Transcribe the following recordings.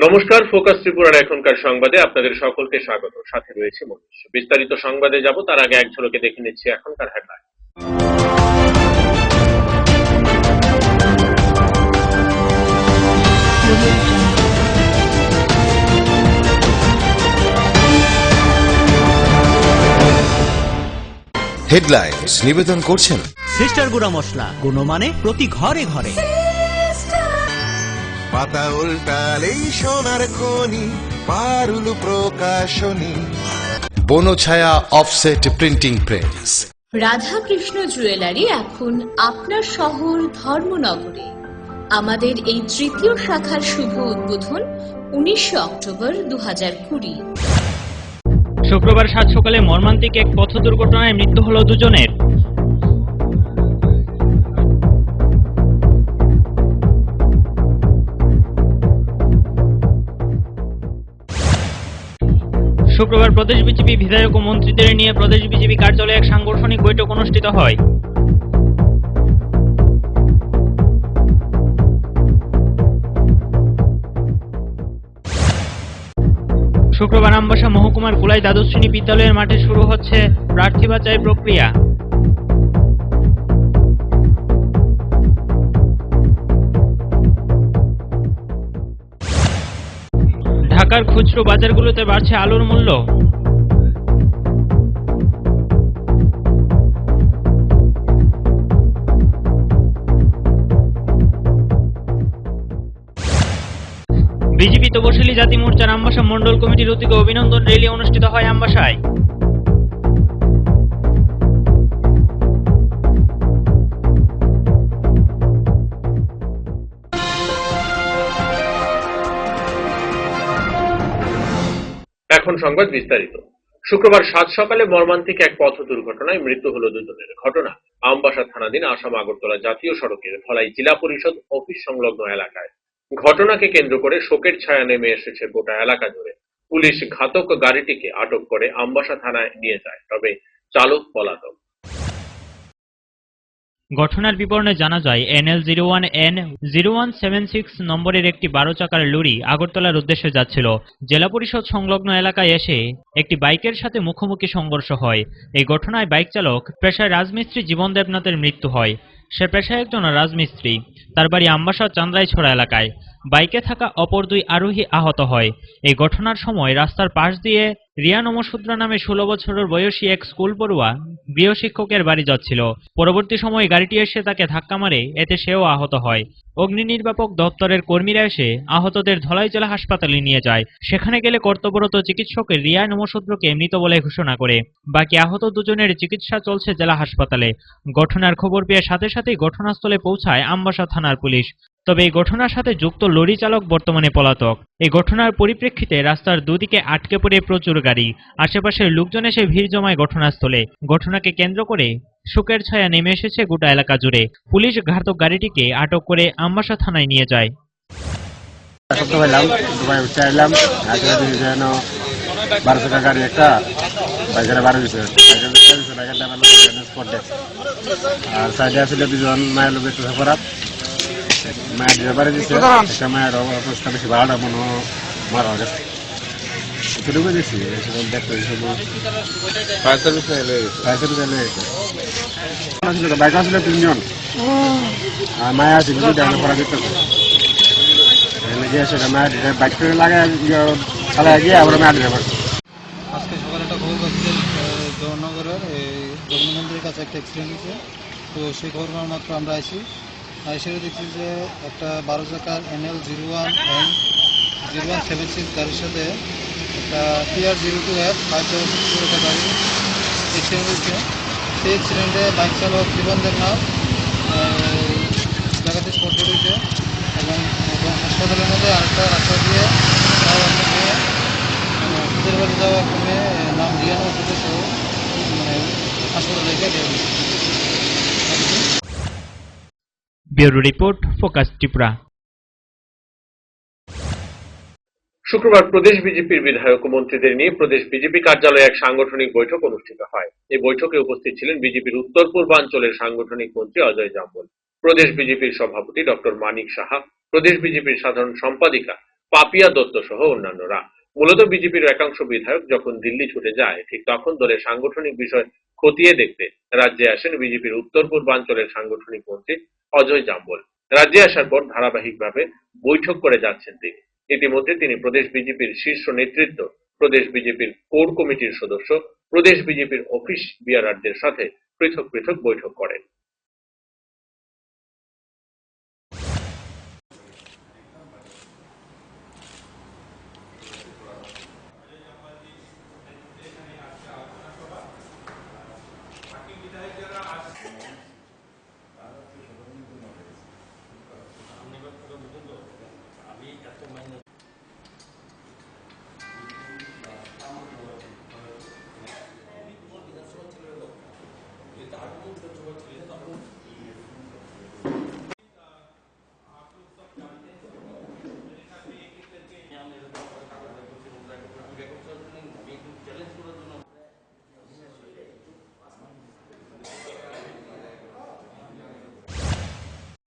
নমস্কার, ফোকাস ত্রিপুরার এখনকার সংবাদে আপনাদের সকলকে স্বাগত। সাথে রয়েছে মনীষ। বিস্তারিত সংবাদে যাব তার আগে এক ঝলকে দেখে নিচ্ছি এখনকার হেডলাইন। হেডলাইন্স নিবেদন করছেন সিস্টার গুঁড়া মশলা, গুণমানে প্রতি ঘরে ঘরে। পাতা উল্টালেই সোনার খনি, Parul Prakashani. Banchhaya offset printing press. Radhakrishna jewellery এখন আপনার শহর ধর্মনগরে। আমাদের এই তৃতীয় শাখার শুভ উদ্বোধন 19 অক্টোবর 2020। শুক্রবার সাত সকালে মর্মান্তিক এক পথ দুর্ঘটনায় মৃত্যু হল দুজনের। শুক্রবার প্রদেশ বিজেপি বিধায়ক ও মন্ত্রীদের নিয়ে প্রদেশ বিজেপি কার্যালয়ে এক সাংগঠনিক বৈঠক অনুষ্ঠিত হয়। শুক্রবার আমবাসা মহকুমার কুলাই দ্বাদশ শ্রেণী বিদ্যালয়ের মাঠে শুরু হচ্ছে প্রার্থী বাছাই প্রক্রিয়া। ঢাকার খুচরো বাজারগুলোতে বাড়ছে আলুর মূল্য। বিজেপি তপশিলি জাতি মোর্চার আমবাসা মন্ডল কমিটির উদ্যোগে অভিনন্দন র্যালি অনুষ্ঠিত হয় আমবাসায়। এখন সংবাদ বিস্তারিত। শুক্রবার সাত সকালে মর্মান্তিক এক পথ দুর্ঘটনায় মৃত্যু হল দুজনের। ঘটনা আমবাসা থানাধীন আসাম আগরতলা জাতীয় সড়কের ধলাই জেলা পরিষদ অফিস সংলগ্ন এলাকায়। ঘটনাকে কেন্দ্র করে শোকের ছায়া নেমে এসেছে গোটা এলাকা জুড়ে। পুলিশ ঘাতক গাড়িটিকে আটক করে আমবাসা থানায় নিয়ে যায়, তবে চালক পলাতক। ঘটনার বিবরণে জানা যায়, NL01N0176 নম্বরের একটি 12 চাকার লরি আগরতলার উদ্দেশ্যে যাচ্ছিল। জেলা পরিষদ সংলগ্ন এলাকায় এসে একটি বাইকের সাথে মুখোমুখি সংঘর্ষ হয়। এই ঘটনায় বাইক চালক পেশায় রাজমিস্ত্রি জীবন দেবনাথের মৃত্যু হয়। সে পেশায় একজন রাজমিস্ত্রি, তার বাড়ি আমবাসা চান্দ্রাইছড়া এলাকায়। বাইকে থাকা অপর দুই আরোহী আহত হয়। এই ঘটনার সময় রাস্তার পাশ দিয়ে রিয়া নমশূদ্র নামে 16 বছরের বয়সী এক স্কুল পড়ুয়া গৃহশিক্ষকের বাড়ি যাচ্ছিল। পরবর্তী সময়ে গাড়িটি এসে তাকে ধাক্কা মারে, এতে সেও আহত হয়। অগ্নি নির্বাপক দপ্তরের কর্মীরা এসে আহতদের ধলাই জেলা হাসপাতালে নিয়ে যায়। সেখানে গেলে কর্তব্যরত চিকিৎসক রিয়া নমশূদ্রকে মৃত বলে ঘোষণা করে। বাকি আহত দুজনের চিকিৎসা চলছে জেলা হাসপাতালে। ঘটনার খবর পেয়ে সাথে সাথেই ঘটনাস্থলে পৌঁছায় আমবাসা থানার পুলিশ। তবে এই ঘটনার সাথে যুক্ত লরি চালক বর্তমানে পলাতক। এই ঘটনার পরিপ্রেক্ষিতে রাস্তার দুদিকে আটকে পড়ে প্রচুর গাড়ি। আশেপাশের লোকজন এসে ভিড় জমায় ঘটনাস্থলে। ঘটনাকে কেন্দ্র করে শোকের ছায়া নেমে এসেছে গোটা এলাকা জুড়ে। পুলিশ ঘাতক গাড়িটিকে আটক করে আমবাসা থানায় নিয়ে যায়। গাড়ি একটা বাইকের 12 দিচ্ছে, আর সাইডে আসলে দুজন মায়ের লোক একটু খারাপ, মায়ের ব্যাপারে দিচ্ছে। একটা মায়ের অবস্থা বেশি ভালো মনে মারা গেছে, এটুকু দিচ্ছি। বাইক আসলে 3 জন, আর মায়া আছে করা দিতেছে। মায়ের বাইক লাগায় চালায় গিয়ে আমরা মায়ের ব্যাপার। আজকে সকালে একটা খবর পাচ্ছি জওহরনগরের জগন্নাথের কাছে একটা অ্যাক্সিডেন্ট হয়েছে। তো সেই খবর পাওয়ার মাত্র আমরা আসি, সেটা দেখছি যে একটা 12 চাকার NL01N0176 গাড়ির সাথে একটা TR02F 576 একটা গাড়ি অ্যাক্সিডেন্ট হয়েছে। সেই অ্যাক্সিডেন্টে বাইক চালক জীবন দেবনাথ জায়গাতে স্পট হয়েছে এবং হাসপাতালের মধ্যে আরেকটা রাস্তা দিয়ে নিজের বাড়ি যাওয়া একটা মেয়ে নাম রিয়া নমশূদ্র সহ হাসপাতালে রেখে দেওয়া হয়েছে। Bureau report, focus Tripura. শুক্রবার প্রদেশ বিজেপির বিধায়ক ও মন্ত্রীদের নিয়ে প্রদেশ বিজেপি কার্যালয়ে এক সাংগঠনিক বৈঠক অনুষ্ঠিত হয়। এই বৈঠকে উপস্থিত ছিলেন বিজেপির উত্তর পূর্বাঞ্চলের সাংগঠনিক মন্ত্রী অজয় জাম্বল, প্রদেশ বিজেপির সভাপতি ডক্টর মানিক সাহা, প্রদেশ বিজেপির সাধারণ সম্পাদিকা পাপিয়া দত্ত সহ অন্যান্যরা। মূলত বিজেপির একাংশ বিধায়ক যখন দিল্লি ছুটে যায়, ঠিক তখন দলের সাংগঠনিক বিষয় খতিয়ে দেখতে রাজ্যে আসেন বিজেপির উত্তর পূর্বাঞ্চলের সাংগঠনিক মন্ত্রী অজয় জাম্বল। রাজ্যে আসার পর ধারাবাহিকভাবে বৈঠক করে যাচ্ছেন তিনি। ইতিমধ্যে তিনি প্রদেশ বিজেপির শীর্ষ নেতৃত্ব, প্রদেশ বিজেপির কোর কমিটির সদস্য, প্রদেশ বিজেপির অফিস বিয়ারারদের সাথে পৃথক পৃথক বৈঠক করেন।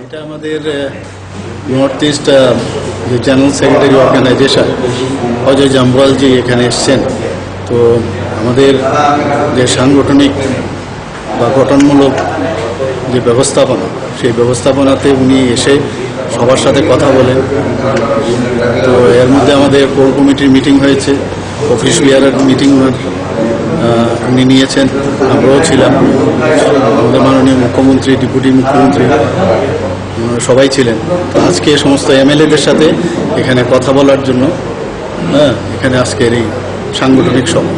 এটা আমাদের নর্থ ইস্ট যে জেনারেল সেক্রেটারি অর্গানাইজেশন অজয় জাম্বলজি এখানে এসছেন। তো আমাদের যে সাংগঠনিক বা গঠনমূলক যে ব্যবস্থাপনা, সেই ব্যবস্থাপনাতে উনি এসে সবার সাথে কথা বলেন। তো এর মধ্যে আমাদের কোর কমিটির মিটিং হয়েছে, অফিস বিয়ারের মিটিং উনি নিয়েছেন, আমরাও ছিলাম, আমাদের মাননীয় মুখ্যমন্ত্রী, ডেপুটি মুখ্যমন্ত্রী সবাই ছিলেন। তো আজকে সমস্ত এমএলএদের সাথে এখানে কথা বলার জন্য এখানে আজকের এই সাংগঠনিক সভা।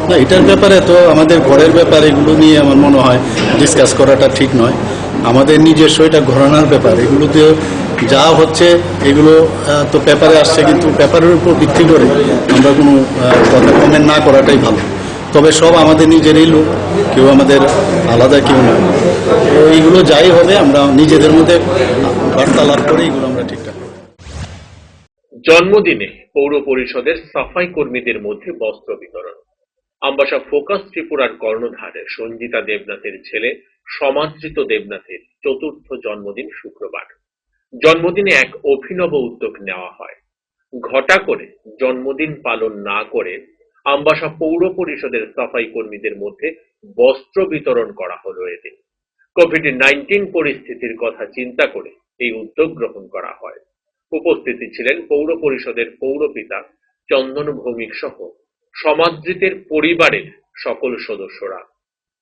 না, এটার ব্যাপারে তো আমাদের ঘরের ব্যাপার, এগুলো নিয়ে আমার মনে হয় ডিসকাস করাটা ঠিক নয়। আমাদের নিজস্ব এটা ঘরানার ব্যাপার, এগুলো দিয়ে যা হচ্ছে এগুলো তো পেপারে আসছে, কিন্তু পেপারের উপর ভিত্তি করে আমরা কোনো কথা কমেন্ট না করাটাই ভালো। তবে সব আমাদের নিজেরই লোক, কেউ আমাদের আলাদা কেউ না। এইগুলো যাই হবে আমরা নিজেদের মধ্যে বার্তালাপ করে এগুলো আমরা ঠিকঠাক করব। জন্মদিনে পৌর পরিষদের সাফাই কর্মীদের মধ্যে বস্ত্র বিতরণ। আমবাসা ফোকাস ত্রিপুরার কর্ণধার সঞ্জিতা দেবনাথের ছেলে সমাদৃত দেবনাথের চতুর্থ জন্মদিন শুক্রবার। জন্মদিনে এক অভিনব উদ্যোগ নেওয়া হয়। ঘটা করে জন্মদিন পালন না করে আমবাসা পৌর পরিষদের সাফাই কর্মীদের মধ্যে বস্ত্র বিতরণ করা হলো এদিন। কোভিড-19 পরিস্থিতির কথা চিন্তা করে এই উদ্যোগ গ্রহণ করা হয়। উপস্থিত ছিলেন পৌর পরিষদের পৌরপিতা চন্দন ভৌমিক সহ সমাদৃতের পরিবারের সকল সদস্যরা।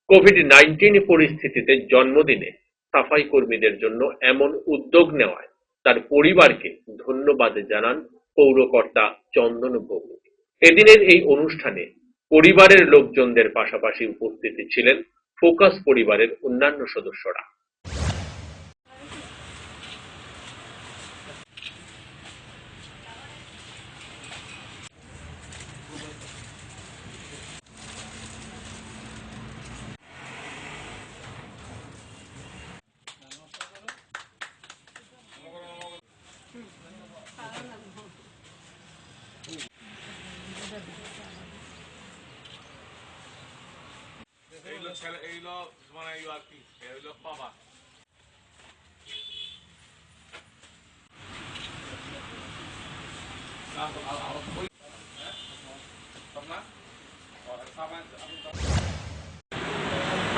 কোভিড-19 পরিস্থিতিতে জন্মদিনে সাফাই কর্মীদের জন্য এমন উদ্যোগ নেওয়ায় তার পরিবারকে ধন্যবাদ জানান পৌরকর্তা চন্দন ভৌমিক। এদিনের এই অনুষ্ঠানে পরিবারের লোকজনদের পাশাপাশি উপস্থিত ছিলেন ফোকাস পরিবারের অন্যান্য সদস্যরা।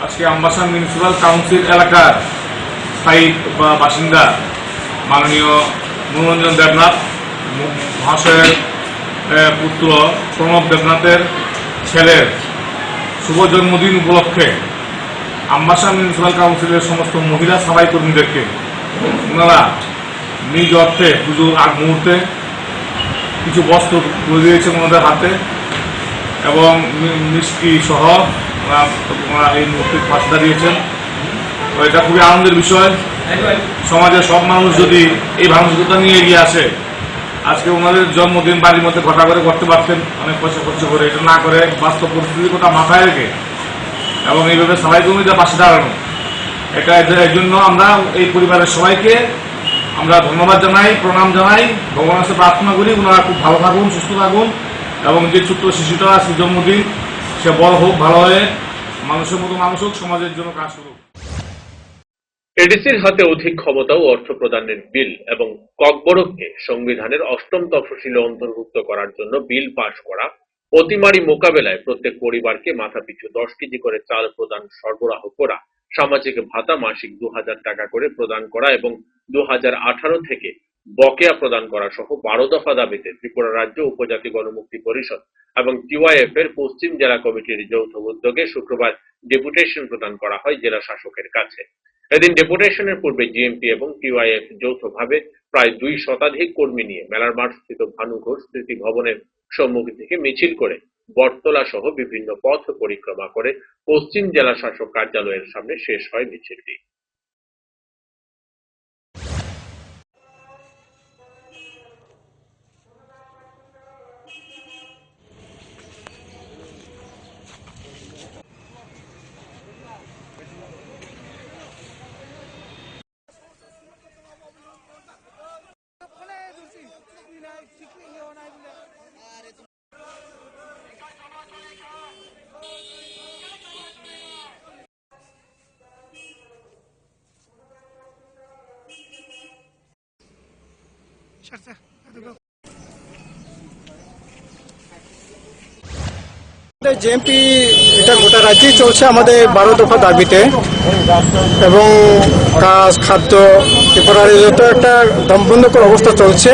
আজকে আমবাসা মিউনিসিপাল কাউন্সিল এলাকার স্থায়ী বাসিন্দা মাননীয় মনোরঞ্জন দেবনাথ মহাশয়ের পুত্র প্রণব দেবনাথের ছেলের শুভ জন্মদিন উপলক্ষে আমবাসা মিউনিসিপাল কাউন্সিলের সমস্ত মহিলা সাফাই কর্মীদেরকে ওনারা নিজ অর্থে পুজোর আগ মুহূর্তে কিছু বস্ত্র তুলে দিয়েছেন ওনাদের হাতে এবং মিষ্টি সহ ওনারা এই মুহূর্তে পাশে দাঁড়িয়েছেন। তো এটা খুবই আনন্দের বিষয়। সমাজের সব মানুষ যদি এই মানসিকতা নিয়ে এগিয়ে আসে, আজকে ওনাদের জন্মদিন বাড়ির মধ্যে ঘটা করে করতে পারতেন অনেক পয়সা খরচ করে, এটা না করে বাস্তব পরিস্থিতির কথা মাথায় রেখে এবং এইভাবে সাফাই কর্মীদের পাশে দাঁড়ানো, এটা এর জন্য আমরা এই পরিবারের সবাইকে আমরা ধন্যবাদ জানাই, প্রণাম জানাই, ভগবানের কাছে প্রার্থনা করি ওনারা খুব ভালো থাকুন, সুস্থ থাকুন এবং যে ছোট্ট শিশুটা আজকে জন্মদিন সে বড় হোক, ভালো হয়ে মানুষের মতো মানুষ হোক, সমাজের জন্য কাজ করুক। এডিসির হাতে অধিক ক্ষমতা ও অর্থ প্রদানের বিল এবং ককবরককে সংবিধানের ৮ম তফসিলে অন্তর্ভুক্ত করার জন্য বিল পাশ করা, অতিমারি মোকাবেলায় প্রত্যেক পরিবারকে মাথাপিছু ১০ কেজি করে চাল প্রদান সরবরাহ করা, সামাজিক ভাতা মাসিক ২,০০০ টাকা করে প্রদান করা এবং ২০১৮ থেকে বকেয়া প্রদান করা সহ ১২ দফা দাবিতে ত্রিপুরা রাজ্য উপজাতি গণমুক্তি পরিষদ এবং টিওয়াইএফ এর পশ্চিম জেলা কমিটির যৌথ উদ্যোগে শুক্রবার ডেপুটেশন প্রদান করা হয় জেলা শাসকের কাছে। এদিন ডেপুটেশনের পূর্বে জিএমপি এবং টিওয়াইএফ যৌথভাবে প্রায় ২ শতাধিক কর্মী নিয়ে মেলার মাঠ স্থিত ভানু ঘোষ স্মৃতি ভবনের সম্মুখ থেকে মিছিল করে বটতলা সহ বিভিন্ন পথ পরিক্রমা করে পশ্চিম জেলা শাসক কার্যালয়ের সামনে শেষ হয় মিছিলটি। জেএমপি এটা গোটা রাজ্যেই চলছে আমাদের ১২ দফা দাবিতে, এবং কাজ, খাদ্য, ত্রিপুরার যত একটা দমবন্ধকর অবস্থা চলছে,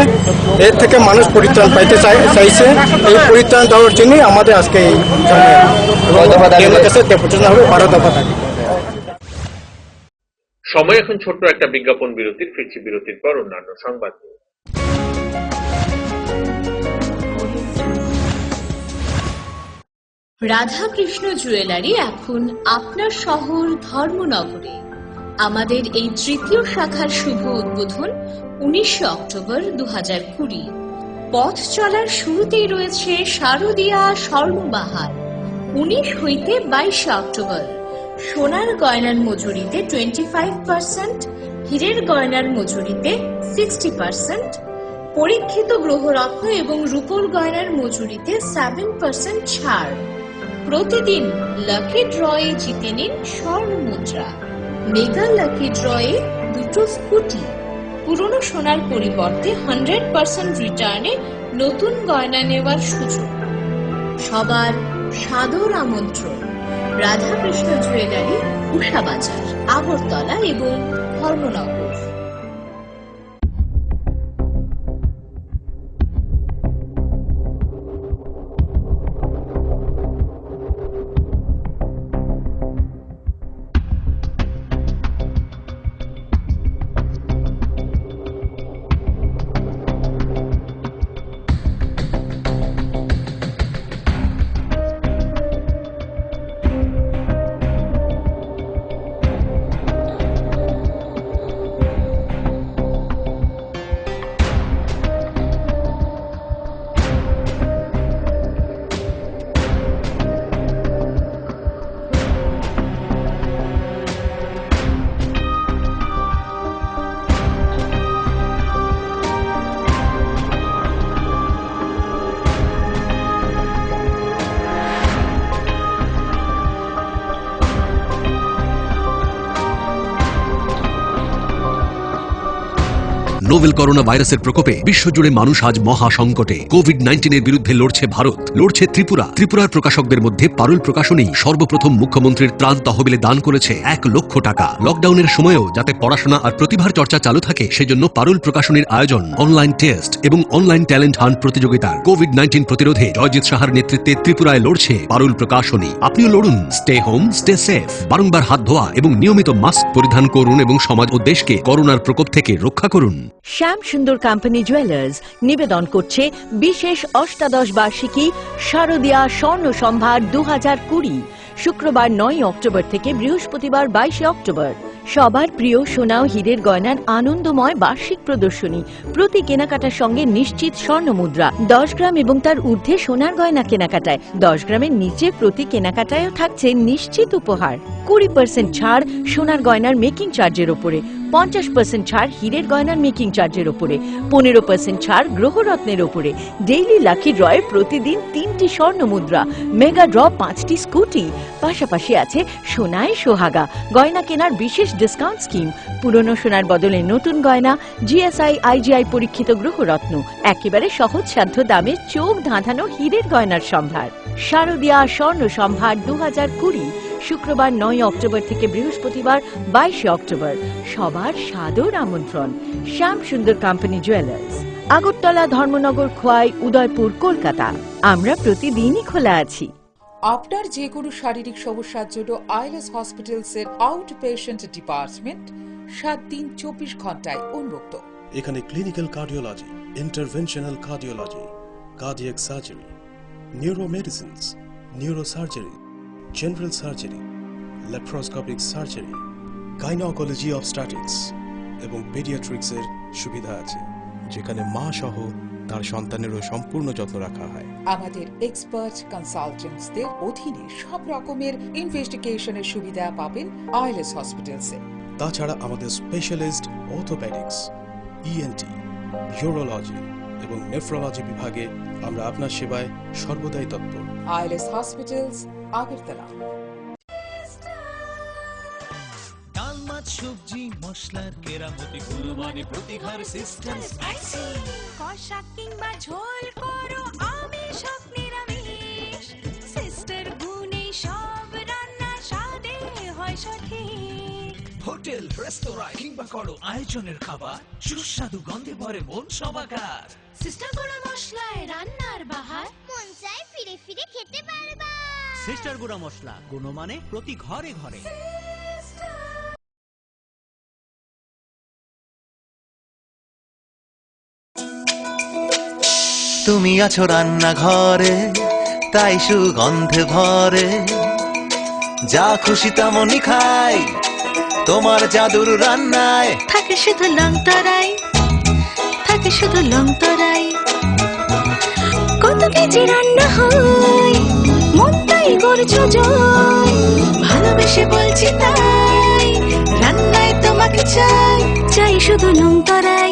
এর থেকে মানুষ পরিত্রাণ পাইতে চাইছে। এই পরিত্রাণ দেওয়ার জন্যই আমাদের আজকে এই ডেপুটেশন হবে ১২ দফা দাবি। সময় এখন ছোট্ট একটা বিজ্ঞাপন বিরতির, ফিরছি বিরতির পর অন্যান্য সংবাদ নিয়ে। রাধাকৃষ্ণ জুয়েলারি এখন আপনার শহর ধর্মনগরে। আমাদের এই তৃতীয় শাখার শুভ উদ্বোধন ১৯ অক্টোবর ২০২০। পথ চলার শুরুতেই রয়েছে শারদীয়া স্বর্ণবাহার। ১৯ হইতে ২২ অক্টোবর সোনার গয়নার মজুরিতে 25%, হীরের গয়নার মজুরিতে 60%, পরীক্ষিত গ্রহরত্ন এবং রূপোর গয়নার মজুরিতে 7% ছাড়। প্রতিদিন লাকি ড্রয়ে জিতে নিন স্বর্ণ মুদ্রা। মেগা লাকি ড্রয়ে 2টো স্কুটি। পুরনো সোনার পরিবর্তে 100% রিটার্নে নতুন গয়না নেওয়ার সুযোগ। সবার সাদর আমন্ত্রণ। রাধাকৃষ্ণ জুয়েলারি, উষাবাজার, আগরতলা এবং ধর্মনগর। নোভেল করোনা ভাইরাসের প্রকোপে বিশ্বজুড়ে মানুষ আজ মহা সংকটে। কোভিড-19 বিরুদ্ধে লড়ছে ভারত, লড়ছে ত্রিপুরা। ত্রিপুরার প্রকাশকদের মধ্যে পারুল প্রকাশনী সর্বপ্রথম মুখ্যমন্ত্রীর ত্রাণ তহবিলে দান করেছে ১ লক্ষ টাকা। লকডাউনের সময়ও যাতে পড়াশোনা আর প্রতিভার চর্চা চালু থাকে, সেজন্য পারুল প্রকাশনীর আয়োজন অনলাইন টেস্ট এবং অনলাইন ট্যালেন্ট হান্ট প্রতিযোগিতার। কোভিড-19 প্রতিরোধে জয়জিৎ সাহার নেতৃত্বে ত্রিপুরায় লড়ছে পারুল প্রকাশনী। আপনিও লড়ুন। Stay home, stay safe. বারংবার হাত ধোয়া এবং নিয়মিত মাস্ক পরিধান করুন এবং সমাজ ও দেশকে করোনার প্রকোপ থেকে রক্ষা করুন। শ্যাম সুন্দর কোম্পানি জুয়েলার্স নিবেদন করছে বিশেষ অষ্টাদশ বার্ষিকী শারদীয়া স্বর্ণ সম্ভার ২০২০। শুক্রবার ৯ অক্টোবর থেকে বৃহস্পতিবার ২২ অক্টোবর। সবার প্রিয় সোনা ও হীরের গয়নার আনন্দময় বার্ষিক প্রদর্শনী। প্রতি কেনাকাটার সঙ্গে নিশ্চিত স্বর্ণ মুদ্রা। ১০ গ্রাম এবং তার ঊর্ধ্বে সোনার গয়না কেনাকাটায়, ১০ গ্রামের নিচে প্রতি কেনাকাটায়ও থাকছে নিশ্চিত উপহার। ২০% ছাড় সোনার গয়নার মেকিং চার্জের ওপরে। 50% ছাড় হীরের গয়নার মেকিং চার্জের উপরে, 15% ছাড় গ্রহরত্নের উপরে, ডেইলি লাকি ড্রয়ে প্রতিদিন 3টি স্বর্ণ মুদ্রা, মেগা ড্র 5টি স্কুটি, পাশাপাশি আছে সোনায় সোহাগা, গয়না কেনার বিশেষ ডিসকাউন্ট স্কিম, পুরনো সোনার বদলে নতুন গয়না, জিএসআই আইজিআই পরীক্ষিত গ্রহরত্ন, একেবারে সহজসাধ্য দামে চোখ ধাঁধানো হীরের গয়নার সম্ভার। শারদীয়া স্বর্ণ সম্ভার 2020, শুক্রবার 9 অক্টোবর থেকে বৃহস্পতিবার 22 অক্টোবর। সবার সাদর আমন্ত্রণ। শ্যাম সুন্দর কোম্পানি জুয়েলার্স, আগরতলা, ধর্মনগর, খোয়াই, উদয়পুর, কলকাতা। আমরা প্রতিদিনই খোলা আছি। আপনার যে কোনো শারীরিক সমস্যার জন্য আইএলএস হসপিটালস এর আউট পেশেন্ট ডিপার্টমেন্ট 7 দিন 24 ঘন্টায় উন্মুক্ত। এখানে clinical cardiology, interventional cardiology, cardiac surgery, neuromedicines, neurosurgery, general surgery, laparoscopic surgery, gynaecology obstetrics এবং পেডিয়াট্রিক্সের সুবিধা আছে, যেখানে মা সহ তার সন্তানেরও সম্পূর্ণ যত্ন রাখা হয়। আমাদের এক্সপার্ট কনসালটেন্টসদের অধীনে সব রকমের ইনভেস্টিগেশনের সুবিধা পাবেন আইএলএস হসপিটালসে। তাছাড়া আমাদের স্পেশালিস্ট অর্থোপেডিক্স, ইএনটি, ইউরোলজি এবং নেফ্রোলজি বিভাগে আমরা আপনার সেবায় সর্বদাই তৎপর। ILS hospitals, Agartala. ডাল মাছ সবজি মশলার কেরামতি গুণমানে প্রতিঘর সিস্টেম স্পাইসি, কষা কিংবা ঝোল করো আমিষ হোক নিরামিষ, সিস্টার গুণে সব রান্না স্বাদে হয় সঠিক। হোটেল রেস্তোরাঁ কিংবা করো আয়োজনের খাবার, সুস্বাদু গন্ধে ভরে মন সবাকার। সিস্টার গুঁড়া মশলায় রান্নার বাহার, মন চাই ফিরে ফিরে খেতে পারবা। সিস্টার গুঁড়া মশলা, গুণমানে প্রতি ঘরে ঘরে। তুমি আছো রান্নাঘরে, তাই সুগন্ধে ভরে, যা খুশি তেমনই খাই তোমার জাদুর রান্নায়। থাকে শুধু লং তরাই, থাকে শুধু লং তরাই, কত কেজি রান্না হয় মন তাই করছো জয়, ভালোবেসে বলছি তাই রান্নায় তোমাকে চাই, চাই শুধু লং তরাই,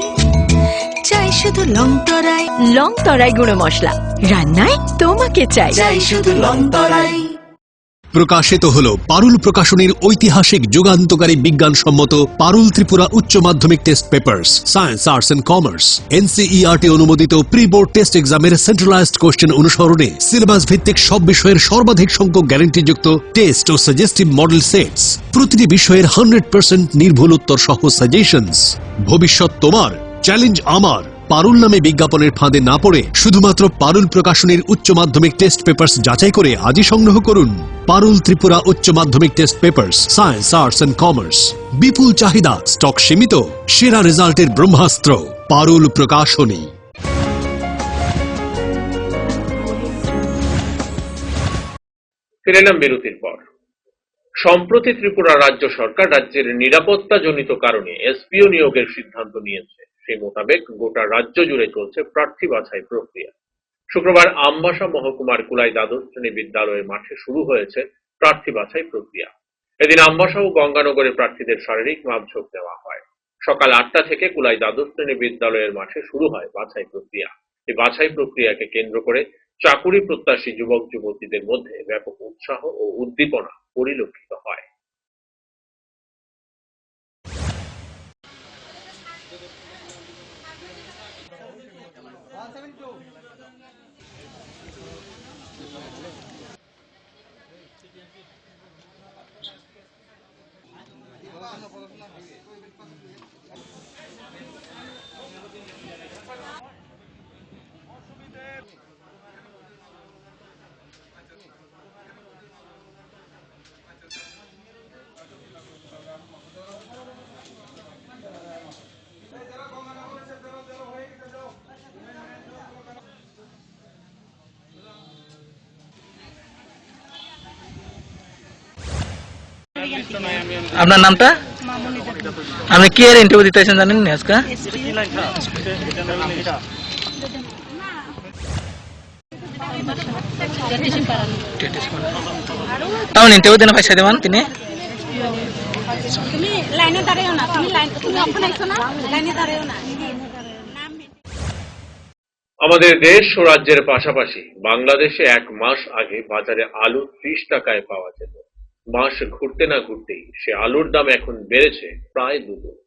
চাই শুধু লং তরাই। লং তরাই গুঁড়ো মশলা, রান্নায় তোমাকে চাই, চাই শুধু লং তরাই। প্রকাশিত হল পারুল প্রকাশনীর ঐতিহাসিক যুগান্তকারী বিজ্ঞানসম্মত পারুল ত্রিপুরা উচ্চ মাধ্যমিক test papers, science, arts and commerce, NCERT অনুমোদিত প্রি বোর্ড টেস্ট এক্সামের সেন্ট্রালাইজড কোশ্চেন অনুসরণে সিলেবাস ভিত্তিক সব বিষয়ের সর্বাধিক সংখ্যক গ্যারান্টিযুক্ত টেস্ট ও সাজেস্টিভ মডেল সেটস, প্রতিটি বিষয়ের 100% নির্ভুল উত্তর সহ সাজেশনস। ভবিষ্যৎ তোমার, চ্যালেঞ্জ আমার। পারুল নামে বিজ্ঞাপনের ফাঁদে না পড়ে শুধুমাত্র পারুল প্রকাশনীর উচ্চ মাধ্যমিক টেস্ট পেপার্স যাচাই করে আজই সংগ্রহ করুন। পারুল ত্রিপুরা উচ্চ মাধ্যমিক test papers, science, arts and commerce. বিপুল চাহিদা, স্টক সীমিত, সেরা রেজাল্টের ব্রহ্মাস্ত্র, পারুল প্রকাশনী। ফিরে এলাম বিরতির পর। সম্প্রতি ত্রিপুরা রাজ্য সরকার রাজ্যের নিরাপত্তাজনিত কারণে এসপিও নিয়োগের সিদ্ধান্ত নিয়েছে। সেই মোতাবেক গোটা রাজ্য জুড়ে চলছে প্রার্থী বাছাই প্রক্রিয়া। শুক্রবার আমবাসা মহকুমার কুলাই দ্বাদশ শ্রেণী বিদ্যালয়ের মাঠে শুরু হয়েছে প্রার্থী বাছাই প্রক্রিয়া। এদিন আমবাসা ও গঙ্গানগরের প্রার্থীদের শারীরিক মাপঝোঁক দেওয়া হয়। সকাল 8টা থেকে কুলাই দ্বাদশ শ্রেণী বিদ্যালয়ের মাঠে শুরু হয় বাছাই প্রক্রিয়া। এই বাছাই প্রক্রিয়াকে কেন্দ্র করে চাকুরি প্রত্যাশী যুবক যুবতীদের মধ্যে ব্যাপক উৎসাহ ও উদ্দীপনা পরিলক্ষিত হয়। আপনার নামটা? আপনি কি এর ইন্টারভিউ দিতে আছেন জানেন না আজকে? তাও ইন্টারভিউ দেন পয়সা দেবেন তিনি? তুমি লাইনে দাঁড়াও না, তুমি অপশন আইছো না, লাইনে দাঁড়াও না। আমাদের দেশ ও রাজ্যের পাশাপাশি বাংলাদেশে 1 মাস আগে বাজারে আলু 30 টাকায় পাওয়া যেত। মাস ঘুরতে না ঘুরতেই সে আলুর দাম এখন বেড়েছে প্রায় দুগুণ।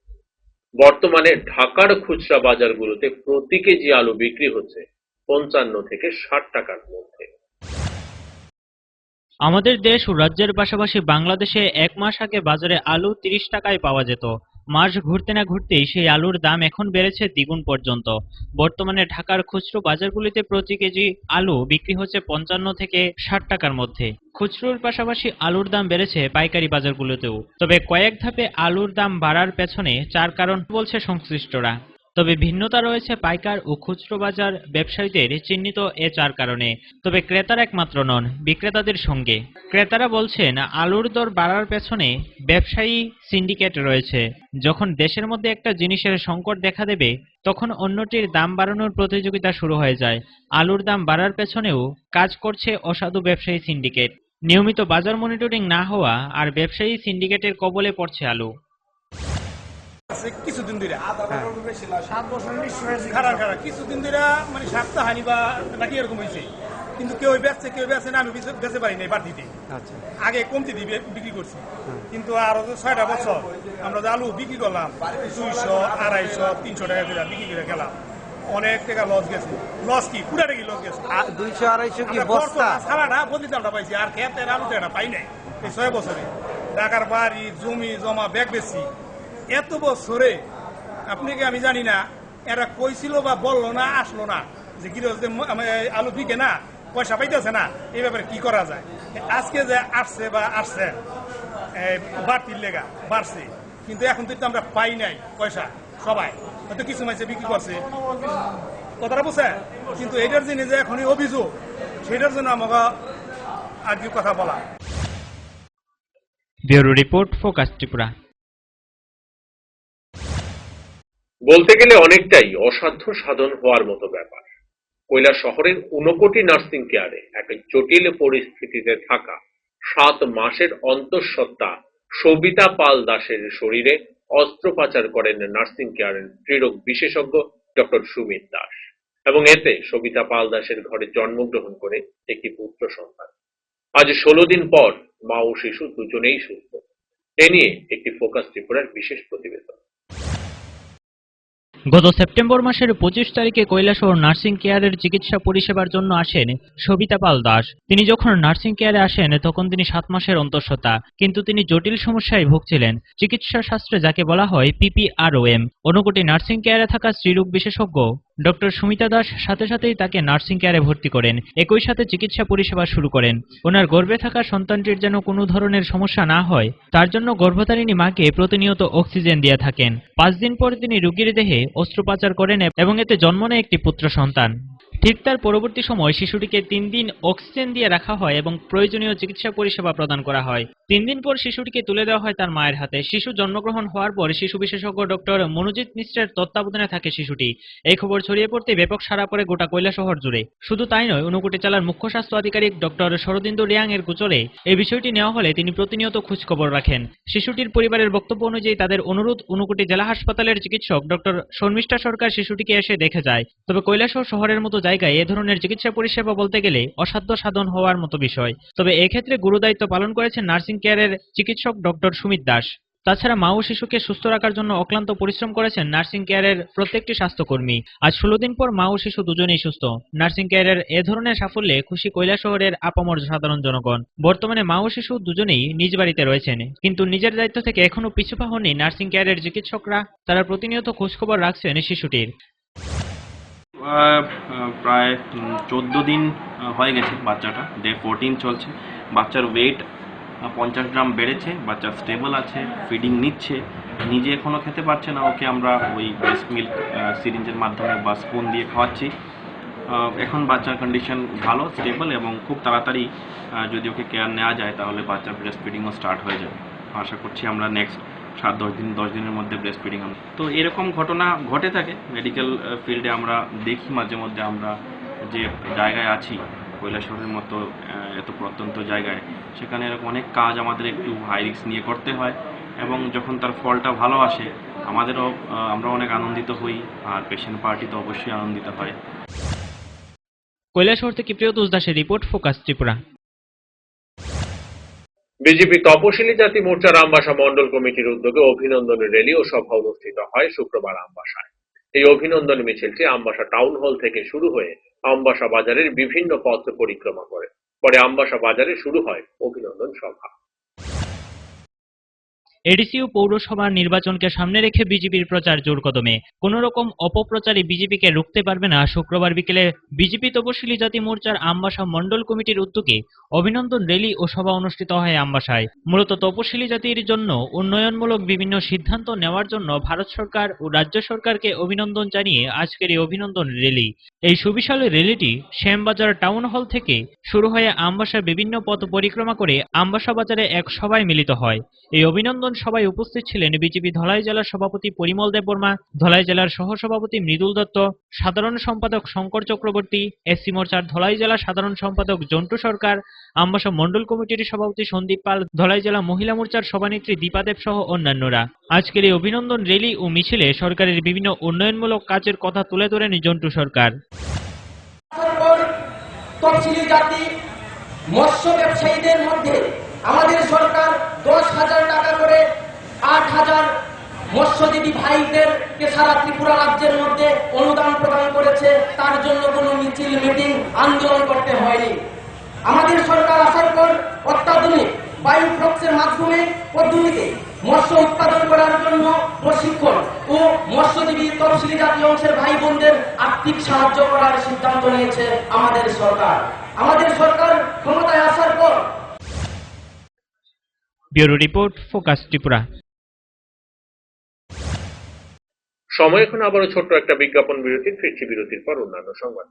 বর্তমানে ঢাকার খুচরা বাজারগুলোতে প্রতি কেজি আলু বিক্রি হচ্ছে 55 থেকে 60 টাকার মধ্যে। আমাদের দেশ ও রাজ্যের পাশাপাশি বাংলাদেশে 1 মাস আগে বাজারে আলু 30 টাকায় পাওয়া যেত। মাস ঘুরতে না ঘুরতেই সেই আলুর দাম এখন বেড়েছে দ্বিগুণ পর্যন্ত। বর্তমানে ঢাকার খুচরো বাজারগুলিতে প্রতি কেজি আলু বিক্রি হচ্ছে 55 থেকে 60 টাকার মধ্যে। খুচরোর পাশাপাশি আলুর দাম বেড়েছে পাইকারি বাজারগুলোতেও। তবে কয়েক ধাপে আলুর দাম বাড়ার পেছনে 4 কারণ বলছে সংশ্লিষ্টরা। তবে ভিন্নতা রয়েছে পাইকার ও খুচরো বাজার ব্যবসায়ীদের চিহ্নিত এ 4 কারণে। তবে ক্রেতারা একমাত্র নন, বিক্রেতাদের সঙ্গে। ক্রেতারা বলছেন আলুর দর বাড়ার পেছনে ব্যবসায়ী সিন্ডিকেট রয়েছে। যখন দেশের মধ্যে একটা জিনিসের সংকট দেখা দেবে তখন অন্যটির দাম বাড়ানোর প্রতিযোগিতা শুরু হয়ে যায়। আলুর দাম বাড়ার পেছনেও কাজ করছে অসাধু ব্যবসায়ী সিন্ডিকেট। নিয়মিত বাজার মনিটরিং না হওয়া আর ব্যবসায়ী সিন্ডিকেটের কবলে পড়ছে আলু। কিছুদিন ধরে 7 বছর খারাপ কিছুদিন ধরে মানে সপ্তাহ হানি বা নাকি এরকম হয়েছে, কিন্তু কেউ বেচছে না, আমি বেচতে পারি নাই বাড়তিতে। আগে কমতি দিয়ে বিক্রি করছি, কিন্তু আরো 6টা বছর আমরা যে আলু বিক্রি করলাম 200, 250, 300 টাকা করে বিক্রি করে গেলাম, অনেক টাকা লস গেছে। লস কি পুরা টাকা লস গেছে। 200-250 কি বস্তা সারাটা বদলি দামটা পাইছি, আর খেতের আলুটা এটা পাই নাই এই 6 বছরে। ঢাকার বাড়ি জমি জমা ব্যাগ বেশি এত বছরে আপনাকে আমি জানি না এরা কইছিল বা বললো না, আসলো না যে গৃহস্থ আলু বিকে না, পয়সা পাইতেছে না, এই ব্যাপারে কি করা যায়। আজকে যে আসছে বা আসছে বাড়তির লেগা বাড়ছে, কিন্তু এখন তো আমরা পাই নাই পয়সা। সবাই হয়তো কিছু মাইসে বিক্রি করছে, কথাটা বুঝছে, কিন্তু এটার জন্য যে এখনই অভিযোগ, সেটার জন্য আমাকে আগে কথা বলা। Bureau report, focus Tripura. বলতে গেলে অনেকটাই অসাধ্য সাধন হওয়ার মতো ব্যাপার। কৈলাস শহরের 59 নার্সিং কেয়ারে এক জটিল পরিস্থিতিতে থাকা 7 মাসের অন্তঃসত্ত্বা সবিতা পাল দাসের শরীরে অস্ত্রোপচার করেন নার্সিং কেয়ারের স্ত্রীরোগ বিশেষজ্ঞ ডক্টর সুমিত দাস, এবং এতে সবিতা পাল দাসের ঘরে জন্মগ্রহণ করে একটি পুত্র সন্তান। আজ 16 দিন পর মা ও শিশু দুজনেই সুস্থ। এ নিয়ে একটি ফোকাস ত্রিপুরার বিশেষ প্রতিবেদন। গত সেপ্টেম্বর মাসের 25 তারিখে কৈলাসহর নার্সিং কেয়ারের চিকিৎসা পরিষেবার জন্য আসেন সবিতা পাল দাস। তিনি যখন নার্সিং কেয়ারে আসেন তখন তিনি 7 মাসের অন্তঃসত্ত্বা, কিন্তু তিনি জটিল সমস্যায় ভুগছিলেন। চিকিৎসা শাস্ত্রে যাকে বলা হয় PPROM। 59 নার্সিং কেয়ারে থাকা স্ত্রীরোগ বিশেষজ্ঞ ডক্টর সুমিতা দাস সাথে সাথেই তাকে নার্সিং কেয়ারে ভর্তি করেন, একই সাথে চিকিৎসা পরিষেবা শুরু করেন। ওনার গর্ভে থাকা সন্তানটির যেন কোনো ধরনের সমস্যা না হয় তার জন্য গর্ভধারিণী মাকে প্রতিনিয়ত অক্সিজেন দিয়ে থাকেন। 5 দিন পর তিনি রোগীর দেহে অস্ত্রোপচার করেন এবং এতে জন্ম নেয় একটি পুত্র সন্তান। ঠিক তার পরবর্তী সময় শিশুটিকে 3 দিন অক্সিজেন দিয়ে রাখা হয় এবং প্রয়োজনীয় চিকিৎসা পরিষেবা প্রদান করা হয়। 3 দিন পর শিশুটিকে তুলে দেওয়া হয় তার মায়ের হাতে। শিশু জন্মগ্রহণ হওয়ার পর শিশু বিশেষজ্ঞ ডক্টর মনোজিৎ মিশ্রের তত্ত্বাবধানে থাকে শিশুটি। এই খবর ছড়িয়ে পড়তে ব্যাপক সাড়া পড়ে গোটা কৈলাসহর জুড়ে। শুধু তাই নয়, 59 জেলার মুখ্য স্বাস্থ্য আধিকারিক ডক্টর শরদিন্দু রিয়াং এর গোচরে এই বিষয়টি নেওয়া হলে তিনি প্রতিনিয়ত খোঁজখবর রাখেন। শিশুটির পরিবারের বক্তব্য অনুযায়ী তাদের অনুরোধ 59 জেলা হাসপাতালের চিকিৎসক ডক্টর শর্মিষ্ঠা সরকার শিশুটিকে এসে দেখে যায়। তবে কৈলাসহর শহরের মতো জায়গায় এ ধরনের চিকিৎসা পরিষেবা বলতে গেলে অসাধ্য সাধন হওয়ার মতো বিষয়। তবে এক্ষেত্রে গুরুদায়িত্ব পালন করেছেন নার্সিং কেয়ারের চিকিৎসক ডক্টর সুমিত দাস। তাছাড়া মা ও শিশুকে সুস্থ রাখার জন্য অক্লান্ত পরিশ্রম করেছেন নার্সিং কেয়ারের প্রত্যেকটি স্বাস্থ্যকর্মী। আজ 16 দিন পর মা ও শিশু দুজনেই সুস্থ। নার্সিং কেয়ারের এ ধরনের সাফল্যে খুশি কৈলাসহরের আপামর সাধারণ জনগণ। বর্তমানে মা ও শিশু দুজনেই নিজ বাড়িতে রয়েছেন, কিন্তু নিজের দায়িত্ব থেকে এখনো পিছুপা হননি নার্সিং কেয়ারের চিকিৎসকরা। তারা প্রতিনিয়ত খোঁজখবর রাখছেন শিশুটির। প্রায় 14 দিন হয়ে গেছে, বাচ্চাটা ডে 14 চলছে। বাচ্চার ওয়েট 50 গ্রাম বেড়েছে, বাচ্চা স্টেবল আছে, ফিডিং নিচ্ছে, নিজে এখনও খেতে পারছে না। ওকে আমরা ওই ব্রেস্ট মিল্ক সিরিঞ্জের মাধ্যমে বা স্পুন দিয়ে খাওয়াচ্ছি। এখন বাচ্চার কন্ডিশন ভালো, স্টেবল, এবং খুব তাড়াতাড়ি যদি ওকে কেয়ার নেওয়া যায় তাহলে বাচ্চার ব্রেস্ট ফিডিংও স্টার্ট হয়ে যাবে। আশা করছি আমরা নেক্সট 7-10 দিনের মধ্যে ব্রেস্ট ফিডিং হবে। তো এরকম ঘটনা ঘটে থাকে মেডিকেল ফিল্ডে। আমরা দেখি মাঝে মধ্যে, আমরা যে জায়গায় আছি কৈলাসহরের মতো এত প্রত্যন্ত জায়গায়, সেখানে এরকম অনেক কাজ আমাদের একটু হাই রিস্ক নিয়ে করতে হয়। এবং যখন তার ফলটা ভালো আসে আমরা অনেক আনন্দিত হই, আর পেশেন্ট পার্টি তো অবশ্যই আনন্দিত হয়। কৈলাসহর থেকে প্রিয়তোষ দাসের রিপোর্ট, ফোকাস ত্রিপুরা। বিজেপি তপশিলি জাতি মোর্চার আমবাসা মন্ডল কমিটির উদ্যোগে অভিনন্দন র্যালি ও সভা অনুষ্ঠিত হয় শুক্রবার আমবাসায়। এই অভিনন্দন মিছিলটি আমবাসা টাউন হল থেকে শুরু হয়ে আমবাসা বাজারের বিভিন্ন পথ পরিক্রমা করে। পরে আমবাসা বাজারে শুরু হয় অভিনন্দন সভা। এডিসি ও পৌরসভা নির্বাচনকে সামনে রেখে বিজেপির প্রচার জোর কদমে। কোন রকম অপপ্রচারে বিজেপিকে রুখতে পারবে না। শুক্রবার বিকেলে বিজেপি তপশিলি জাতি মোর্চার আমবাসা মন্ডল কমিটির উদ্যোগে অভিনন্দন র্যালি ও সভা অনুষ্ঠিত হয় আমবাসায়। মূলত তপশিলি জাতির জন্য উন্নয়নমূলক বিভিন্ন সিদ্ধান্ত নেওয়ার জন্য ভারত সরকার ও রাজ্য সরকারকে অভিনন্দন জানিয়ে আজকের এই অভিনন্দন র্যালি। এই সুবিশাল র্যালিটি শ্যামবাজার টাউন হল থেকে শুরু হয়ে আমবাসার বিভিন্ন পথ পরিক্রমা করে আমবাসা বাজারে এক সভায় মিলিত হয়। এই অভিনন্দন সভায় উপস্থিত ছিলেন বিজেপি ধলাই জেলার সভাপতি পরিমল দেববর্মা, ধলাই জেলার সহসভাপতি মৃদুল দত্ত, সাধারণ সম্পাদক শঙ্কর চক্রবর্তী, এসসি মোর্চার ধলাই জেলা সাধারণ সম্পাদক জন্টু সরকার, আমবাসা মন্ডল কমিটির সভাপতি সন্দীপ পাল, ধলাই জেলা মহিলা মোর্চার সভানেত্রী দীপাদেব সহ অন্যান্যরা। আজকের এই অভিনন্দন র্যালি ও মিছিলে সরকারের বিভিন্ন উন্নয়নমূলক কাজের কথা তুলে ধরেন জন্টু সরকার। তফসিলি জাতি মৎস্য ব্যবসায়ীদের মধ্যে আমাদের সরকার 10,000 টাকা করে 8,000 মৎস্যজীবী ভাইদেরকে সারা ত্রিপুরা রাজ্যের মধ্যে অনুদান প্রদান করেছে। তার জন্য কোনো মিছিল মিটিং আন্দোলন করতে হয়নি। আমাদের সরকার আসার পর অত্যাধুনিক বায়োফ্লক্সের মাধ্যমে পদ্ধতিতে মৎস্য উৎপাদন করার জন্য প্রশিক্ষণ ও মৎস্যজীবী তফসিলি জাতি অংশের ভাই বোনদের আর্থিক সাহায্য করার সিদ্ধান্ত নিয়েছে আমাদের সরকার। আমাদের সরকার ক্ষমতায় আসার পর। Bureau report, focus Tripura. সময় এখন আবারও ছোট্ট একটা বিজ্ঞাপন বিরতি। ফিরছি বিরতির পর অন্যান্য সংবাদ।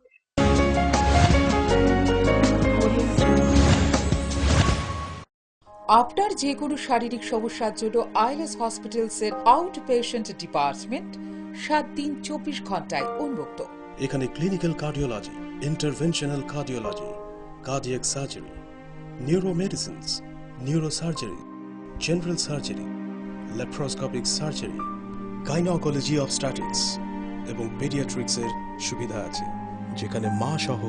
আপনার যে কোনো শারীরিক সমস্যার জন্য আইএলএস হসপিটালসের আউট পেশেন্ট ডিপার্টমেন্ট 7 দিন 24 ঘন্টায় উন্মুক্ত। এখানে clinical cardiology, interventional cardiology, cardiac surgery, neuromedicines, neurosurgery, general surgery, laparoscopic surgery, gynaecology obstetrics এবং পেডিয়াট্রিক্সের সুবিধা আছে, যেখানে মা সহ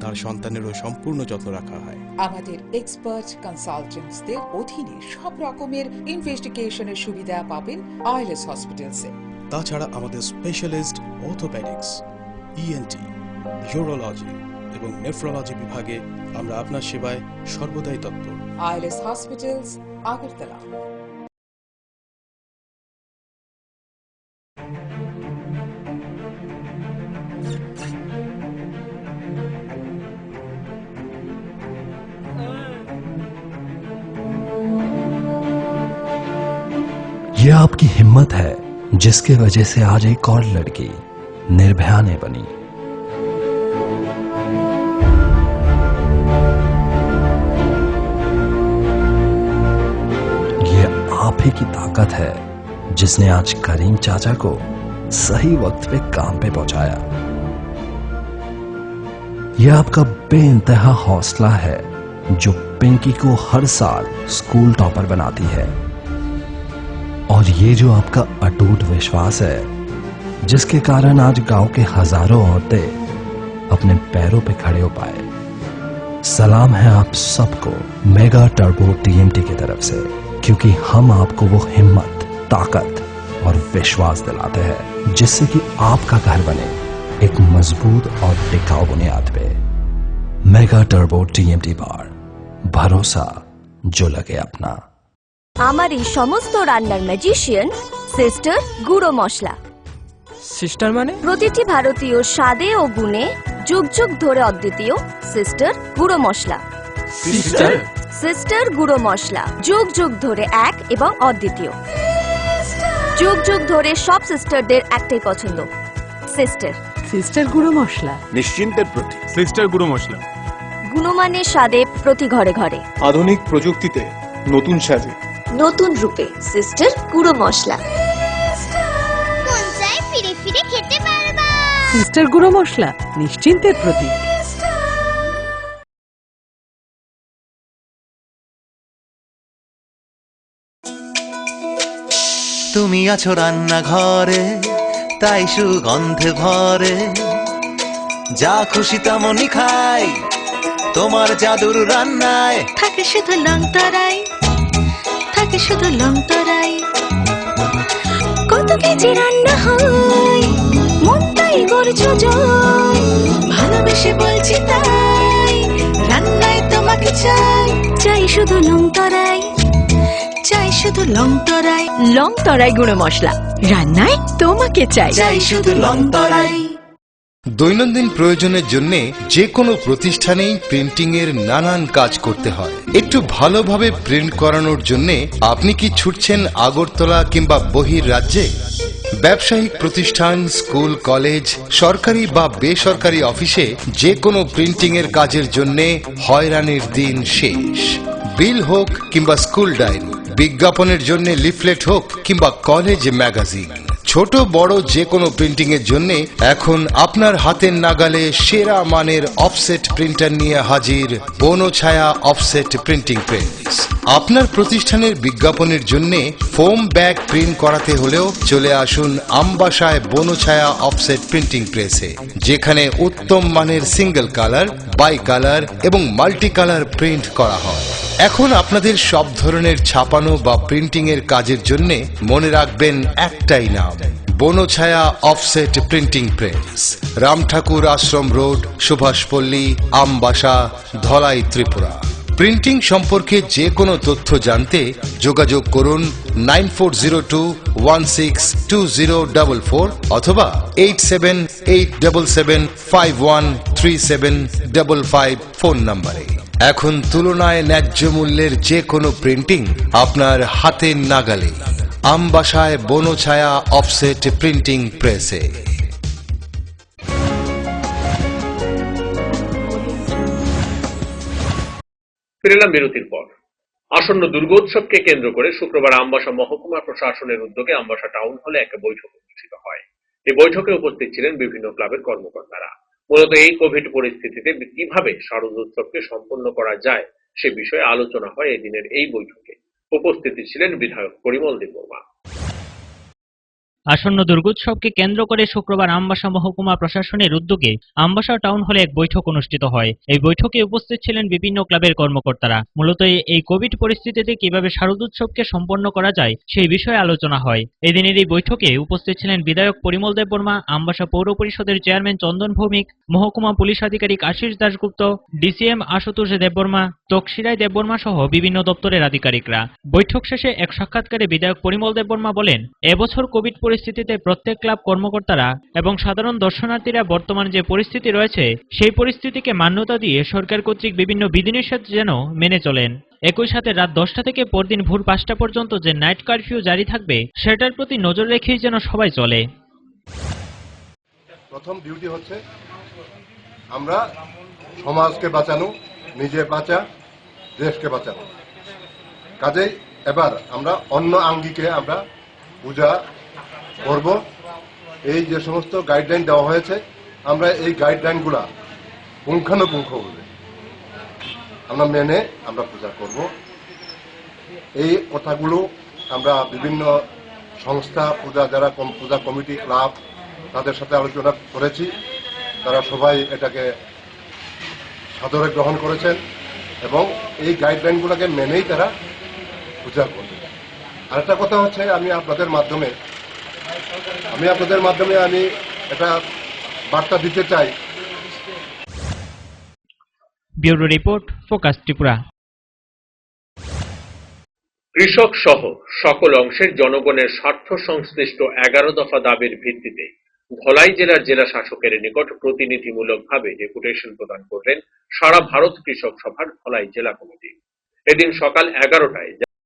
তার সন্তানেরও সম্পূর্ণ যত্ন রাখা হয়। আমাদের এক্সপার্ট কনসালটেন্টসদের অধীনে সব রকমের ইনভেস্টিগেশনের সুবিধা পাবেন আইএলএস হসপিটালসে। তাছাড়া আমাদের স্পেশালিস্ট অর্থোপেডিক্স, ইএনটি, ইউরোলজি এবং নেফ্রোলজি বিভাগে আমরা আপনার সেবায় সর্বদাই তৎপর। ILS hospitals, Agartala. ये आपकी हिम्मत है जिसकी वजह से आज एक और लड़की निर्भया ने बनी। ये आप ही की ताकत है जिसने आज करीम चाचा को सही वक्त पे काम पे पहुंचाया। यह आपका बेइंतहा हौसला है जो पिंकी को हर साल स्कूल टॉपर बनाती है, और ये जो आपका अटूट विश्वास है जिसके कारण आज गांव के हजारों औरतें अपने पैरों पे खड़े हो पाए। सलाम है आप सबको मेगा टर्बो टीएमटी की तरफ से, क्योंकि हम आपको वो हिम्मत, ताकत और विश्वास दिलाते हैं जिससे कि आपका घर बने एक मजबूत और टिकाऊ बुनियाद पे। मेगा टर्बो टीएमटी बार, भरोसा जो लगे अपना। আমার এই সমস্ত রান্নার ম্যাজিশিয়ান সিস্টার গুঁড়ো মশলা। সিস্টার মানে? প্রতিটি ভারতীয় স্বাদে ও গুণে যুগ যুগ ধরে অদ্বিতীয় সিস্টার গুঁড়ো মশলা। সিস্টার? সিস্টার গুঁড়ো মশলা যুগ যুগ ধরে এক এবং অদ্বিতীয়। যুগ যুগ ধরে সব সিস্টারদের একটাই পছন্দ, সিস্টার। সিস্টার গুঁড়ো মশলা নিশ্চিন্তের প্রতীক। সিস্টার গুঁড়ো মশলা গুণমানের স্বাদে প্রতি ঘরে ঘরে, আধুনিক প্রযুক্তিতে নতুন সাজে নতুন রূপে সিস্টার গুঁড়ো মশলা। ফিরে ফিরে খেতে পারবা। সিস্টার গুঁড়ো মশলা নিশ্চিন্তের প্রতীক। তুমি আছো রান্নাঘরে তাই সুগন্ধে ভরে যা খুশি তেমনই খাই তোমার জাদুর রান্নায় থাকে শুধু লং তরাই থাকে শুধু লং তরাই কত কেজি রান্না হয় মনটাই গড়ছো জয় ভালোবেসে বলছি তাই রান্নায় তোমাকে চাই চাই শুধু লং তরাই চাই শুধু লং তরাই লং তরাই গুঁড়ো মশলা রান্নায় তোমাকে চাই চাই শুধু লং তরাই দৈনন্দিন প্রয়োজনের জন্য যে কোনো প্রতিষ্ঠানেই প্রিন্টিং এর নানান কাজ করতে হয়। একটু ভালোভাবে প্রিন্ট করানোর জন্য আপনি কি ছুটছেন আগরতলা কিংবা বহির রাজ্যে? ব্যবসায়িক প্রতিষ্ঠান, স্কুল, কলেজ, সরকারি বা বেসরকারি অফিসে যে কোনো প্রিন্টিং এর কাজের জন্য হয়রানির দিন শেষ। বিল হোক কিংবা স্কুল ডায়েরি, বিজ্ঞাপনের জন্য লিফলেট হোক কিংবা কলেজ ম্যাগাজিন, ছোট বড় যে কোনো প্রিন্টিং এর জন্য এখন আপনার হাতের নাগালে সেরা মানের অফসেট প্রিন্টার নিয়ে হাজির বনছায়া অফসেট প্রিন্টিং প্রেস। আপনার প্রতিষ্ঠানের বিজ্ঞাপনের জন্য ফোম ব্যাগ প্রিন্ট করাতে হলেও চলে আসুন আমবাসায় বনছায়া অফসেট প্রিন্টিং প্রেসে, যেখানে উত্তম মানের সিঙ্গেল কালার, বাই কালার এবং মাল্টি কালার প্রিন্ট করা হয়। এখন আপনাদের সব ধরনের ছাপানো বা প্রিন্টিং এর কাজের জন্য মনে রাখবেন একটাই নাম, Banchhaya offset printing press, Ramthakur Ashram road, Subhashpalli, Ambassa, Dhalai, Tripura. Printing সম্পর্কে যে কোনো তথ্য জানতে যোগাযোগ করুন 9402162044 অথবা 8787751375 ফোন নম্বরে। এখন তুলনায় ন্যায্য মূল্যের যে কোনো প্রিন্টিং আপনার হাতের নাগালে, আমবাসায় বনছায়া অফসেট প্রিন্টিং প্রেসে। ফিরলাম বিরতির পর। আসন্ন দুর্গোৎসবকে কেন্দ্র করে শুক্রবার আমবাসা মহকুমা প্রশাসনের উদ্যোগে আমবাসা টাউন হলে এক বৈঠক অনুষ্ঠিত হয়। এই বৈঠকে উপস্থিত ছিলেন বিভিন্ন ক্লাবের কর্মকর্তারা। মূলত এই কোভিড পরিস্থিতিতে কিভাবে শারদোৎসবকে সম্পন্ন করা যায় সে বিষয়ে আলোচনা হয় এদিনের এই বৈঠকে। উপস্থিত ছিলেন বিধায়ক পরিমল দেববর্মা। আসন্ন দুর্গোৎসবকে কেন্দ্র করে শুক্রবার আমবাসা মহকুমা প্রশাসনের উদ্যোগে আমবাসা টাউন হলে এক বৈঠক অনুষ্ঠিত হয়। এই বৈঠকে উপস্থিত ছিলেন বিভিন্ন ক্লাবের কর্মকর্তারা। মূলত এই কোভিড পরিস্থিতিতে কিভাবে শারদোৎসবকে সম্পন্ন করা যায় সেই বিষয়ে আলোচনা হয়। এদিনের এই বৈঠকে উপস্থিত ছিলেন বিধায়ক পরিমল দেববর্মা, আমবাসা পৌর পরিষদের চেয়ারম্যান চন্দন ভৌমিক, মহকুমা পুলিশ আধিকারিক আশিস দাশগুপ্ত, ডিসিএম আশুতোষ দেববর্মা, তকশিরাই দেববর্মা সহ বিভিন্ন দপ্তরের আধিকারিকরা। বৈঠক শেষে এক সাক্ষাৎকারে বিধায়ক পরিমল দেববর্মা বলেন, এবছর কোভিড পরিস্থিতিতে প্রত্যেক ক্লাব কর্মকর্তারা এবং সাধারণ দর্শনার্থীরা বর্তমান যে পরিস্থিতি রয়েছে সেই পরিস্থিতিকে মান্যতা দিয়ে সরকার কর্তৃক বিভিন্ন বিধিনিষেধ যেন মেনে চলেন। একই সাথে রাত 10টা থেকে পরদিন ভোর 5টা পর্যন্ত যে নাইট কারফিউ জারি থাকবে সেটার প্রতি নজর রেখেই যেন সবাই চলে। প্রথম ডিউটি হচ্ছে আমরা সমাজকে বাঁচানো, নিজে বাঁচা, দেশকে বাঁচানো। কাজেই এবার আমরা অন্য আঙ্গিকে আমরা পূজা করব। এই যে সমস্ত গাইডলাইন দেওয়া হয়েছে আমরা এই গাইডলাইনগুলা পুঙ্খানুপুঙ্খভাবে আমরা মেনে আমরা পূজা করব। এই কথাগুলো আমরা বিভিন্ন সংস্থা, যারা পূজা কমিটি, ক্লাব তাদের সাথে আলোচনা করেছি। তারা সবাই এটাকে সাদরে গ্রহণ করেছেন এবং এই গাইডলাইনগুলোকে মেনেই তারা পূজা করবে। আরেকটা কথা হচ্ছে আমি আপনাদের মাধ্যমে আমি এটা বার্তা দিতে চাই। Bureau report, focus Tripura. কৃষক সহ সকল অংশের জনগণের স্বার্থ সংশ্লিষ্ট 11 দফা দাবির ভিত্তিতে ধলাই জেলার জেলা শাসকের নিকট প্রতিনিধিমূলকভাবে ডেপুটেশন প্রদান করলেন সারা ভারত কৃষক সভার ধলাই জেলা কমিটি। এদিন সকাল 11টায়